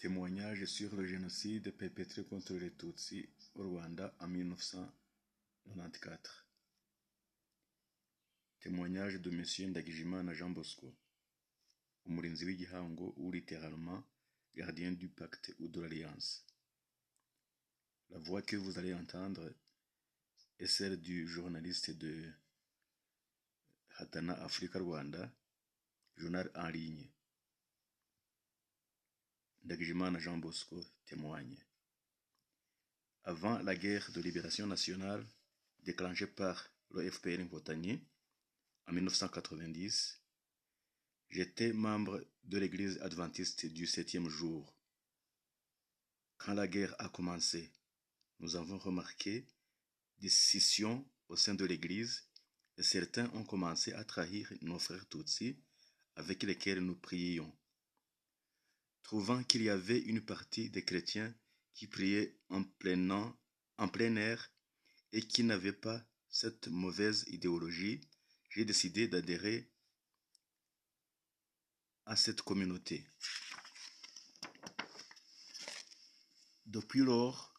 Témoignage sur le génocide perpétré contre les Tutsis au Rwanda en 1994. Témoignage de M. Ndagijimana Jean Bosco, umurinzi w'igihango ou littéralement gardien du pacte ou de l'alliance. La voix que vous allez entendre est celle du journaliste de Hatana Africa Rwanda, journal en ligne. Ndagijimana Jean Bosco témoigne. Avant la guerre de libération nationale déclenchée par le FPR Inkotanyi en 1990, j'étais membre de l'église adventiste du 7e jour. Quand la guerre a commencé, nous avons remarqué des scissions au sein de l'église et certains ont commencé à trahir nos frères Tutsis avec lesquels nous prions. Trouvant qu'il y avait une partie des chrétiens qui priaient en plein air et qui n'avaient pas cette mauvaise idéologie, j'ai décidé d'adhérer à cette communauté. Depuis lors,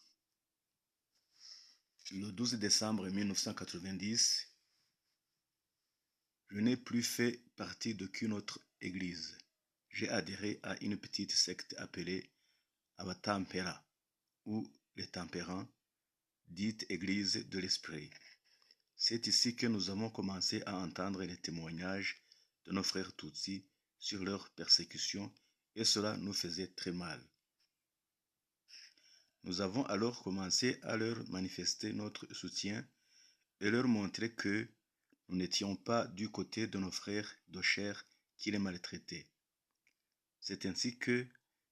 le 12 décembre 1990, je n'ai plus fait partie d'aucune autre église. J'ai adhéré à une petite secte appelée Abatampera, ou les tempérants, dite Église de l'Esprit. C'est ici que nous avons commencé à entendre les témoignages de nos frères Tutsis sur leur persécution et cela nous faisait très mal. Nous avons alors commencé à leur manifester notre soutien et leur montrer que nous n'étions pas du côté de nos frères de chair qui les maltraitaient. C'est ainsi que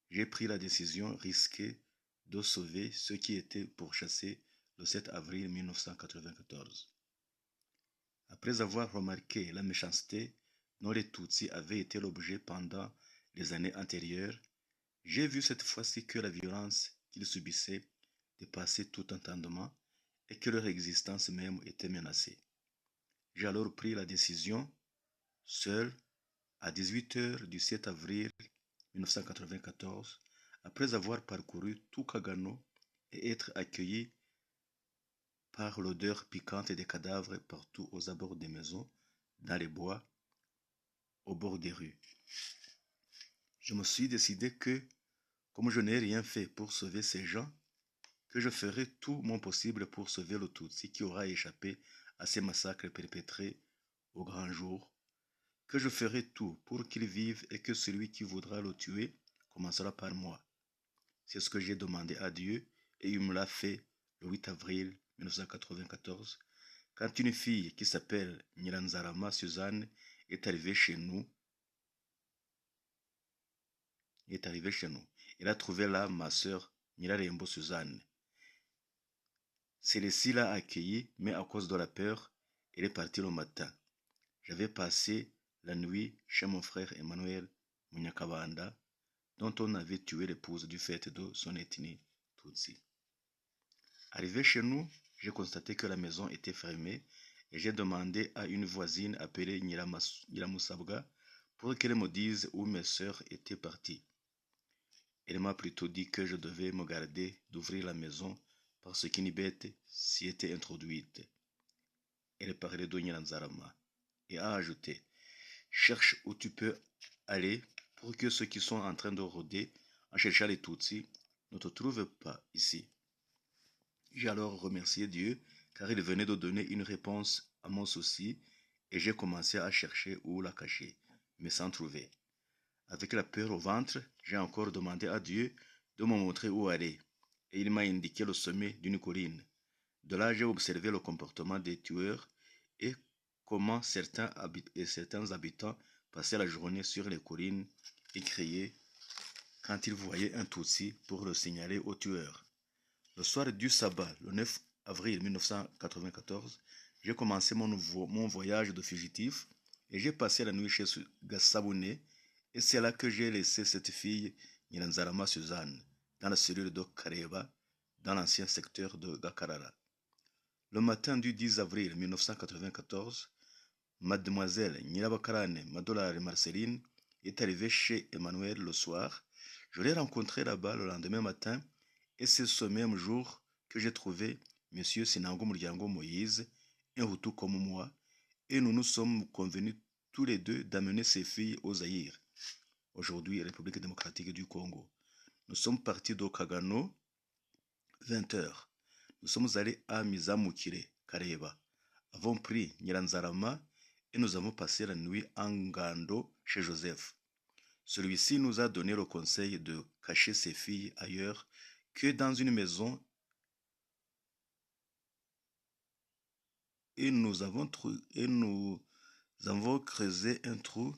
j'ai pris la décision risquée de sauver ceux qui étaient pourchassés le 7 avril 1994. Après avoir remarqué la méchanceté dont les Tutsis avaient été l'objet pendant les années antérieures, j'ai vu cette fois-ci que la violence qu'ils subissaient dépassait tout entendement et que leur existence même était menacée. J'ai alors pris la décision, seul, à 18h du 7 avril 1994, après avoir parcouru tout Kagano et être accueilli par l'odeur piquante des cadavres partout aux abords des maisons, dans les bois, au bord des rues. Je me suis décidé que, comme je n'ai rien fait pour sauver ces gens, que je ferai tout mon possible pour sauver le Tutsi qui aura échappé à ces massacres perpétrés au grand jour, que je ferai tout pour qu'il vive et que celui qui voudra le tuer commencera par moi. C'est ce que j'ai demandé à Dieu et il me l'a fait le 8 avril 1994, quand une fille qui s'appelle Nyiranzarama Suzanne est arrivée chez nous. Elle a trouvé là ma sœur Nyirarembo Suzanne. Celle-ci l'a accueillie, mais à cause de la peur, elle est partie le matin. J'avais passé la nuit chez mon frère Emmanuel Munyakabanda, dont on avait tué l'épouse du fait de son ethnie Tutsi. Arrivé chez nous, j'ai constaté que la maison était fermée et j'ai demandé à une voisine appelée Nyiramusabwa pour qu'elle me dise où mes sœurs étaient parties. Elle m'a plutôt dit que je devais me garder d'ouvrir la maison parce qu'une bête s'y était introduite. Elle parlait de Nyiranzarama et a ajouté: cherche où tu peux aller pour que ceux qui sont en train de rôder en cherchant les Tutsis ne te trouvent pas ici. J'ai alors remercié Dieu car il venait de donner une réponse à mon souci et j'ai commencé à chercher où la cacher, mais sans trouver. Avec la peur au ventre, j'ai encore demandé à Dieu de me montrer où aller et il m'a indiqué le sommet d'une colline. De là, j'ai observé le comportement des tueurs et comment certains habitants passaient la journée sur les collines et criaient quand ils voyaient un Tutsi pour le signaler aux tueurs. Le soir du sabbat, le 9 avril 1994, j'ai commencé mon voyage de fugitif et j'ai passé la nuit chez Gassabouné et c'est là que j'ai laissé cette fille, Nyiranzarama Suzanne, dans la cellule de Kareba, dans l'ancien secteur de Gakarara. Le matin du 10 avril 1994, mademoiselle Nyirabakarane Madolare Marceline est arrivée chez Emmanuel le soir. Je l'ai rencontré là-bas le lendemain matin et c'est ce même jour que j'ai trouvé M. Sinango Muryango Moïse, un Hutu comme moi, et nous nous sommes convenus tous les deux d'amener ses filles au Zaïre, aujourd'hui République démocratique du Congo. Nous sommes partis d'Okagano, 20h. Nous sommes allés à Mizamukire, Kareba, avons pris Nyiranzarama et nous avons passé la nuit en Ngando chez Joseph. Celui-ci nous a donné le conseil de cacher ses filles ailleurs que dans une maison et nous avons creusé un trou